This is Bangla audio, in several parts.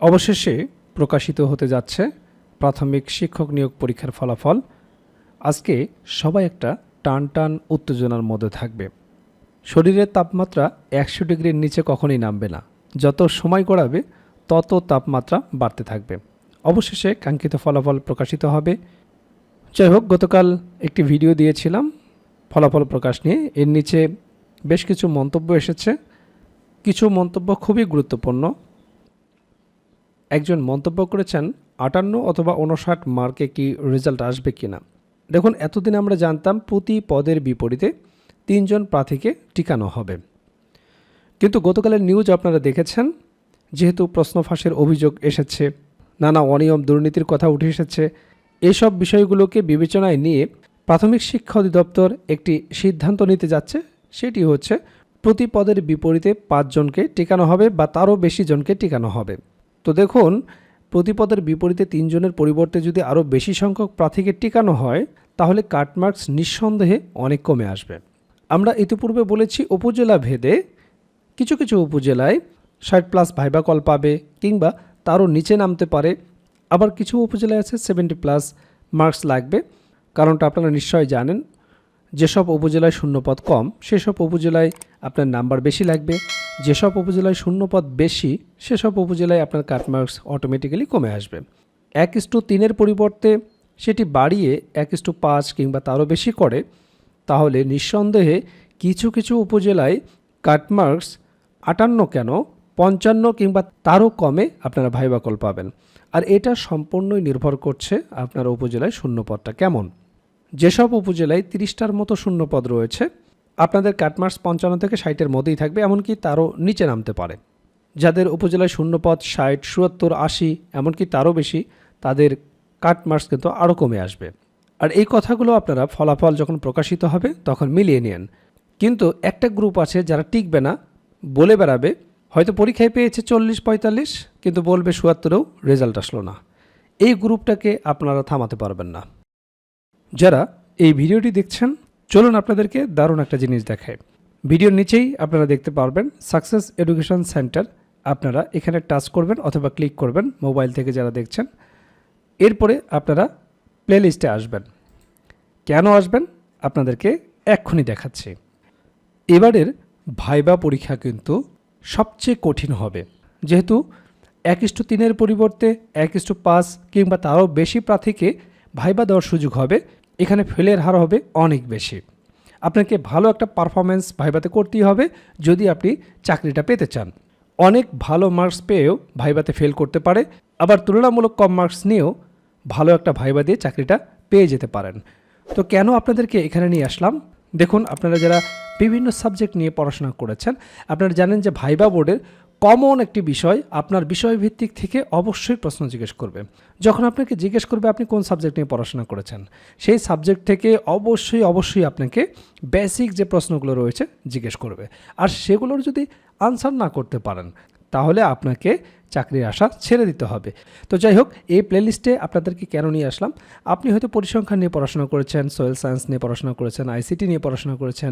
অবশেষে প্রকাশিত হতে যাচ্ছে প্রাথমিক শিক্ষক নিয়োগ পরীক্ষার ফলাফল। আজকে সবাই একটা টান উত্তেজনার মধ্যে থাকবে। শরীরের তাপমাত্রা 100 ডিগ্রির নিচে কখনোই নামবে না। যত সময় গড়াবে তত তাপমাত্রা বাড়তে থাকবে। অবশেষে কাঙ্ক্ষিত ফলাফল প্রকাশিত হবে। যাই হোক, গতকাল একটি ভিডিও দিয়েছিলাম ফলাফল প্রকাশ নিয়ে। এর নিচে বেশ কিছু মন্তব্য এসেছে। কিছু মন্তব্য খুবই গুরুত্বপূর্ণ। একজন মন্তব্য করেছেন 58 অথবা 59 মার্কে কি রেজাল্ট আসবে কিনা। দেখুন, এতদিন আমরা জানতাম প্রতি পদের বিপরীতে 3 জন প্রার্থীকে টিকানো হবে, কিন্তু গতকালের নিউজ আপনারা দেখেছেন। যেহেতু প্রশ্ন ফাঁসের অভিযোগ এসেছে, নানা অনিয়ম দুর্নীতির কথা উঠে এসেছে, এসব বিষয়গুলোকে বিবেচনায় নিয়ে প্রাথমিক শিক্ষা অধিদপ্তর একটি সিদ্ধান্ত নিতে যাচ্ছে। সেটি হচ্ছে প্রতি পদের বিপরীতে 5 জনকে টিকানো হবে বা তারও বেশি জনকে টিকানো হবে। তো দেখুন, প্রতি পদের বিপরীতে 3 জনের পরিবর্তে যদি আরও বেশি সংখ্যক প্রার্থীকে টিকানো হয়, তাহলে কাটমার্কস নিঃসন্দেহে অনেক কমে আসবে। আমরা ইতিপূর্বে বলেছি উপজেলা ভেদে কিছু কিছু উপজেলায় 60+ ভাইবা কল পাবে কিংবা তারও নিচে নামতে পারে। আবার কিছু উপজেলায় আছে 70+ মার্কস লাগবে। কারণটা আপনারা নিশ্চয়ই জানেন, যেসব উপজেলায় শূন্যপদ কম সেসব উপজেলায় আপনার নাম্বার বেশি লাগবে। যেসব উপজেলায় শূন্যপদ বেশি সেসব উপজেলায় আপনার কাটমার্কস অটোমেটিক্যালি কমে আসবে। 1:3 পরিবর্তে সেটি বাড়িয়ে 1:5 কিংবা তারও বেশি করে, তাহলে নিঃসন্দেহে কিছু কিছু উপজেলায় কাটমার্কস 58 কেন 55 কিংবা তারও কমে আপনারা ভাইবা কল পাবেন। আর এটা সম্পূর্ণই নির্ভর করছে আপনার উপজেলায় শূন্যপদটা কেমন। যেসব উপজেলায় 30টার মতো শূন্যপদ রয়েছে, আপনাদের কাটমার্কস 55 থেকে 60-এর মধ্যেই থাকবে, এমনকি তারও নিচে নামতে পারে। যাদের উপজেলায় শূন্যপদ 60, 77, 80 এমনকি তারও বেশি, তাদের কাটমার্কস কিন্তু আরও কমে আসবে। আর এই কথাগুলো আপনারা ফলাফল যখন প্রকাশিত হবে তখন মিলিয়ে নেন। কিন্তু একটা গ্রুপ আছে যারা টিকবে না, বলে বেড়াবে হয়তো পরীক্ষায় পেয়েছে 40-45, কিন্তু বলবে 77-এও রেজাল্ট আসলো না। এই গ্রুপটাকে আপনারা থামাতে পারবেন না। যারা এই ভিডিওটি দেখছেন, চলুন আপনাদেরকে দারুণ একটা জিনিস দেখায়। ভিডিওর নিচেই আপনারা দেখতে পারবেন সাকসেস এডুকেশন সেন্টার। আপনারা এখানে টাচ করবেন অথবা ক্লিক করবেন মোবাইল থেকে যারা দেখছেন। এরপরে আপনারা প্লেলিস্টে আসবেন। কেন আসবেন আপনাদেরকে এক্ষুনি দেখাচ্ছি। এবারের ভাইবা পরীক্ষা কিন্তু সবচেয়ে কঠিন হবে, যেহেতু 1:3 পরিবর্তে 1:5 কিংবা তারও বেশি প্রার্থীকে ভাইবা দেওয়ার সুযোগ হবে। এখানে ফেলের হার হবে অনেক বেশি। আপনাকে ভালো একটা পারফরমেন্স ভাইবাতে করতেই হবে যদি আপনি চাকরিটা পেতে চান। অনেক ভালো মার্কস পেয়েও ভাইবাতে ফেল করতে পারে, আবার তুলনামূলক কম মার্কস নিয়েও ভালো একটা ভাইবা দিয়ে চাকরিটা পেয়ে যেতে পারেন। তো কেন আপনাদেরকে এখানে নিয়ে আসলাম, দেখুন, আপনারা যারা বিভিন্ন সাবজেক্ট নিয়ে পড়াশোনা করেছেন, আপনারা জানেন যে ভাইবা বোর্ডের কমন একটি বিষয় আপনার বিষয়ভিত্তিক থেকে অবশ্যই প্রশ্ন জিজ্ঞেস করবে। যখন আপনাকে জিজ্ঞেস করবে আপনি কোন সাবজেক্ট নিয়ে পড়াশোনা করেছেন, সেই সাবজেক্ট থেকে অবশ্যই আপনাকে বেসিক যে প্রশ্নগুলো রয়েছে জিজ্ঞেস করবে। আর সেগুলোর যদি আনসার না করতে পারেন, তাহলে আপনাকে চাকরির আশা ছেড়ে দিতে হবে। তো যাই হোক, এই প্লেলিস্টে আপনাদেরকে কেন নিয়ে আসলাম, আপনি হয়তো পরিসংখ্যান নিয়ে পড়াশোনা করেছেন, সোয়েল সায়েন্স নিয়ে পড়াশোনা করেছেন, আইসিটি নিয়ে পড়াশোনা করেছেন,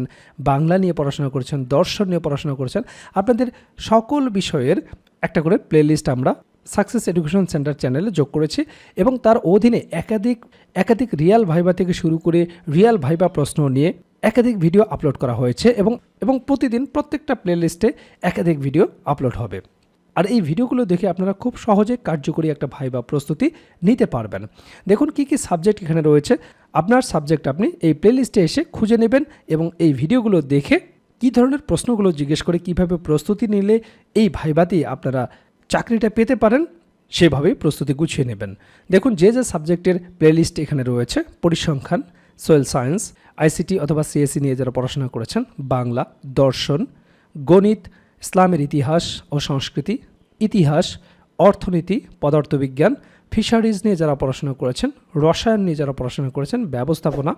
বাংলা নিয়ে পড়াশোনা করেছেন, দর্শন নিয়ে পড়াশোনা করেছেন। আপনাদের সকল বিষয়ের একটা করে প্লেলিস্ট আমরা সাকসেস এডুকেশন সেন্টার চ্যানেলে যোগ করেছি এবং তার অধীনে একাধিক রিয়াল ভাইবা থেকে শুরু করে রিয়াল ভাইবা প্রশ্ন নিয়ে একাধিক ভিডিও আপলোড করা হয়েছে এবং প্রতিদিন প্রত্যেকটা প্লেলিস্টে একাধিক ভিডিও আপলোড হবে। আর এই ভিডিওগুলো দেখে আপনারা খুব সহজে কার্যকরী একটা ভাইবা প্রস্তুতি নিতে পারবেন। দেখুন কি কি সাবজেক্ট এখানে রয়েছে। আপনার সাবজেক্ট আপনি এই প্লেলিস্টে এসে খুঁজে নেবেন এবং এই ভিডিওগুলো দেখে কী ধরনের প্রশ্নগুলো জিজ্ঞেস করে কিভাবে প্রস্তুতি নিলে এই ভাইবাতেই আপনারা চাকরিটা পেতে পারেন, সেভাবেই প্রস্তুতি গুছিয়ে নেবেন। দেখুন, যে সাবজেক্টের প্লেলিস্ট এখানে রয়েছে, পরিসংখ্যান, সোয়েল সায়েন্স, আইসিটি অথবা সিএসসি নিয়ে যারা পড়াশোনা করেছেন, বাংলা, দর্শন, গণিত, ইসলামের ইতিহাস ও সংস্কৃতি, ইতিহাস, অর্থনীতি, পদার্থবিজ্ঞান, ফিশারিজ নিয়ে যারা পড়াশোনা করেছেন, রসায়ন নিয়ে যারা পড়াশোনা করেছেন, ব্যবস্থাপনা,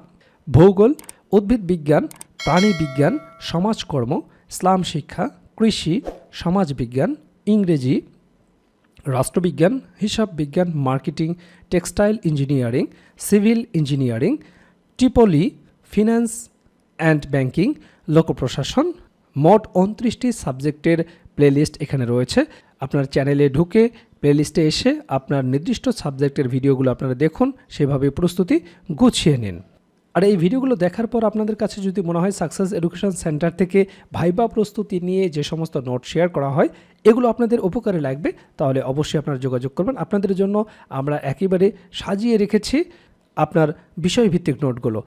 ভূগোল, উদ্ভিদ বিজ্ঞান, প্রাণী বিজ্ঞান, সমাজকর্ম, ইসলাম শিক্ষা, কৃষি, সমাজবিজ্ঞান, ইংরেজি, রাষ্ট্রবিজ্ঞান, হিসাব বিজ্ঞান, marketing, textile engineering, civil engineering, ট্রিপলি, ফিন্যান্স অ্যান্ড ব্যাংকিং, লোকপ্রশাসন, মোট 29টি সাবজেক্টের প্লেলিস্ট এখানে রয়েছে। আপনার চ্যানেলে ঢুকে প্লেলিস্টে এসে আপনার নির্দিষ্ট সাবজেক্টের ভিডিওগুলো আপনারা দেখুন, সেভাবে প্রস্তুতি গুছিয়ে নিন। আর এই ভিডিওগুলো দেখার পর আপনাদের কাছে যদি মনে হয় সাকসেস এডুকেশন সেন্টার থেকে ভাইবা প্রস্তুতি নিয়ে যে সমস্ত নোট শেয়ার করা হয় এগুলো আপনাদের উপকারে লাগবে, তাহলে অবশ্যই আপনারা যোগাযোগ করবেন। আপনাদের জন্য আমরা একেবারে সাজিয়ে রেখেছি আপনার বিষয়ভিত্তিক নোটগুলো।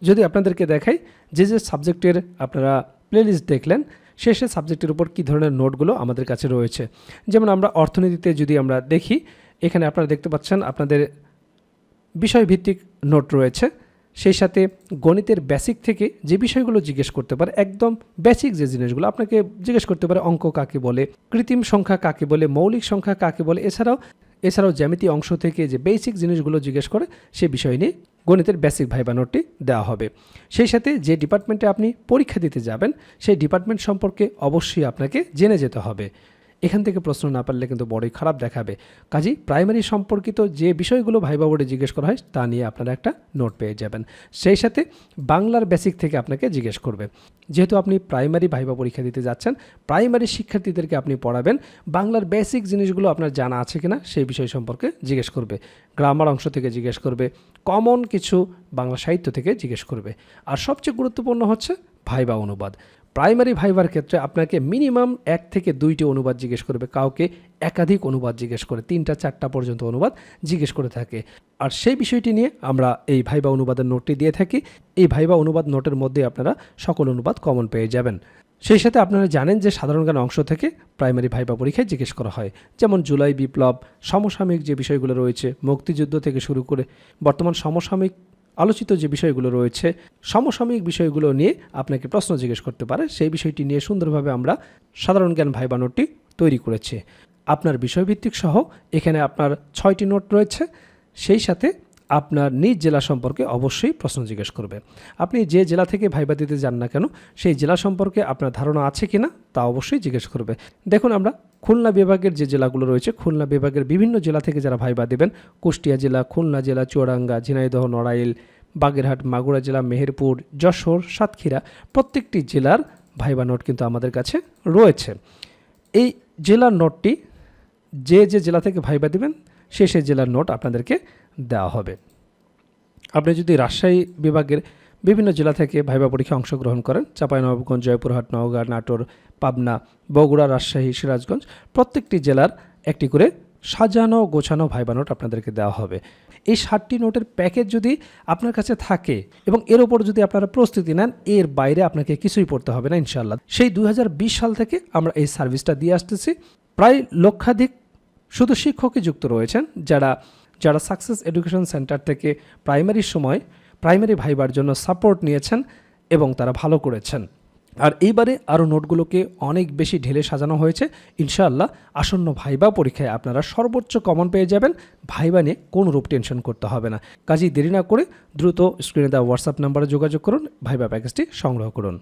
যদি আপনাদেরকে দেখাই যে সাবজেক্টের আপনারা প্লেলিস্ট দেখলেন, শেষে সাবজেক্টের উপর কী ধরনের নোটগুলো আমাদের কাছে রয়েছে। যেমন আমরা অর্থনীতিতে যদি আমরা দেখি, এখানে আপনারা দেখতে পাচ্ছেন আপনাদের বিষয়ভিত্তিক নোট রয়েছে। সেই সাথে গণিতের বেসিক থেকে যে বিষয়গুলো জিজ্ঞেস করতে পারে, একদম বেসিক যে জিনিসগুলো আপনাকে জিজ্ঞেস করতে পারে, অঙ্ক কাকে বলে, কৃত্রিম সংখ্যা কাকে বলে, মৌলিক সংখ্যা কাকে বলে, এছাড়াও জ্যামিতি অংশ থেকে যে বেসিক জিনিসগুলো জিজ্ঞেস করে সে বিষয় নিয়ে গণিতের বেসিক ভাইবা নোটটি দেওয়া হবে। সেই সাথে যে ডিপার্টমেন্টে আপনি পরীক্ষা দিতে যাবেন সেই ডিপার্টমেন্ট সম্পর্কে অবশ্যই আপনাকে জেনে যেতে হবে। এখান থেকে প্রশ্ন না পারলে কিন্তু বড়ই খারাপ দেখাবে। কাজেই প্রাইমারি সম্পর্কিত যে বিষয়গুলো ভাইবা বোর্ডে জিজ্ঞেস করা হয় তা নিয়ে আপনারা একটা নোট পেয়ে যাবেন। সেই সাথে বাংলার বেসিক থেকে আপনাকে জিজ্ঞেস করবে। যেহেতু আপনি প্রাইমারি ভাইবা পরীক্ষা দিতে যাচ্ছেন, প্রাইমারি শিক্ষার্থীদেরকে আপনি পড়াবেন, বাংলার বেসিক জিনিসগুলো আপনার জানা আছে কিনা সেই বিষয় সম্পর্কে জিজ্ঞেস করবে। গ্রামার অংশ থেকে জিজ্ঞেস করবে, কমন কিছু বাংলা সাহিত্য থেকে জিজ্ঞেস করবে। আর সবচেয়ে গুরুত্বপূর্ণ হচ্ছে ভাইবা অনুবাদ। প্রাইমারি ভাইবার ক্ষেত্রে আপনাকে মিনিমাম 1 থেকে 2টি অনুবাদ জিজ্ঞেস করবে, কাউকে একাধিক অনুবাদ জিজ্ঞেস করে, 3টা 4টা পর্যন্ত অনুবাদ জিজ্ঞেস করে থাকে। আর সেই বিষয়টি নিয়ে আমরা এই ভাইবা অনুবাদের নোটটি দিয়ে থাকি। এই ভাইবা অনুবাদ নোটের মধ্যে আপনারা সকল অনুবাদ কমন পেয়ে যাবেন। সেই সাথে আপনারা জানেন যে সাধারণ জ্ঞান অংশ থেকে প্রাইমারি ভাইবা পরীক্ষায় জিজ্ঞেস করা হয়, যেমন জুলাই বিপ্লব, সমসাময়িক যে বিষয়গুলো রয়েছে, মুক্তিযুদ্ধ থেকে শুরু করে বর্তমান সমসাময়িক আলোচিত যে বিষয়গুলো রয়েছে, সমসাময়িক বিষয়গুলো নিয়ে আপনাকে প্রশ্ন জিজ্ঞেস করতে পারে। সেই বিষয়টি নিয়ে সুন্দরভাবে আমরা সাধারণ জ্ঞান ভাইবা নোটটি তৈরি করেছি। আপনার বিষয়ভিত্তিক সহ এখানে আপনার 6টি নোট রয়েছে। সেই সাথে আপনার নিজ জেলা সম্পর্কে অবশ্যই প্রশ্ন জিজ্ঞেস করবে। আপনি যে জেলা থেকে ভাইবা দিতে যান না কেন, সেই জেলা সম্পর্কে আপনার ধারণা আছে কিনা তা অবশ্যই জিজ্ঞেস করবে। দেখুন, আমরা খুলনা বিভাগের যে জেলাগুলো রয়েছে, খুলনা বিভাগের বিভিন্ন জেলা থেকে যারা ভাইবা দেবেন, কুষ্টিয়া জেলা, খুলনা জেলা, চুয়াডাঙ্গা, ঝিনাইদহ, নড়াইল, বাগেরহাট, মাগুরা জেলা, মেহেরপুর, যশোর, সাতক্ষীরা, প্রত্যেকটি জেলার ভাইবা নোট কিন্তু আমাদের কাছে রয়েছে। এই জেলার নোটটি যে জেলা থেকে ভাইবা দিবেন সে জেলার নোট আপনাদেরকে দেওয়া হবে। আপনি যদি রাজশাহী বিভাগের বিভিন্ন জেলা থেকে ভাইবা পরীক্ষায় অংশগ্রহণ করেন, চাঁপাইনবাবগঞ্জ, জয়পুরহাট, নওগাঁ, নাটোর, পাবনা, বগুড়া, রাজশাহী, সিরাজগঞ্জ, প্রত্যেকটি জেলার একটি করে সাজানো গোছানো ভাইবা নোট আপনাদেরকে দেওয়া হবে। এই 60টি নোটের প্যাকেজ যদি আপনার কাছে থাকে এবং এর ওপর যদি আপনারা প্রস্তুতি নেন, এর বাইরে আপনাকে কিছুই পড়তে হবে না ইনশাআল্লাহ। সেই 2020 সাল থেকে আমরা এই সার্ভিসটা দিয়ে আসতেছি। প্রায় লক্ষাধিক শুধু শিক্ষকই যুক্ত রয়েছেন যারা সাকসেস এডুকেশন সেন্টার থেকে প্রাইমারির সময় প্রাইমারি ভাইবার জন্য সাপোর্ট নিয়েছেন এবং তারা ভালো করেছেন। আর এইবারে আরও নোটগুলোকে অনেক বেশি ঢেলে সাজানো হয়েছে। ইনশাআল্লাহ আসন্ন ভাইবা পরীক্ষায় আপনারা সর্বোচ্চ কমন পেয়ে যাবেন। ভাইবা নিয়ে কোনো রূপ টেনশন করতে হবে না। কাজেই দেরি না করে দ্রুত স্ক্রিনে দেওয়া হোয়াটসঅ্যাপ নাম্বারে যোগাযোগ করুন, ভাইবা প্যাকেজটি সংগ্রহ করুন।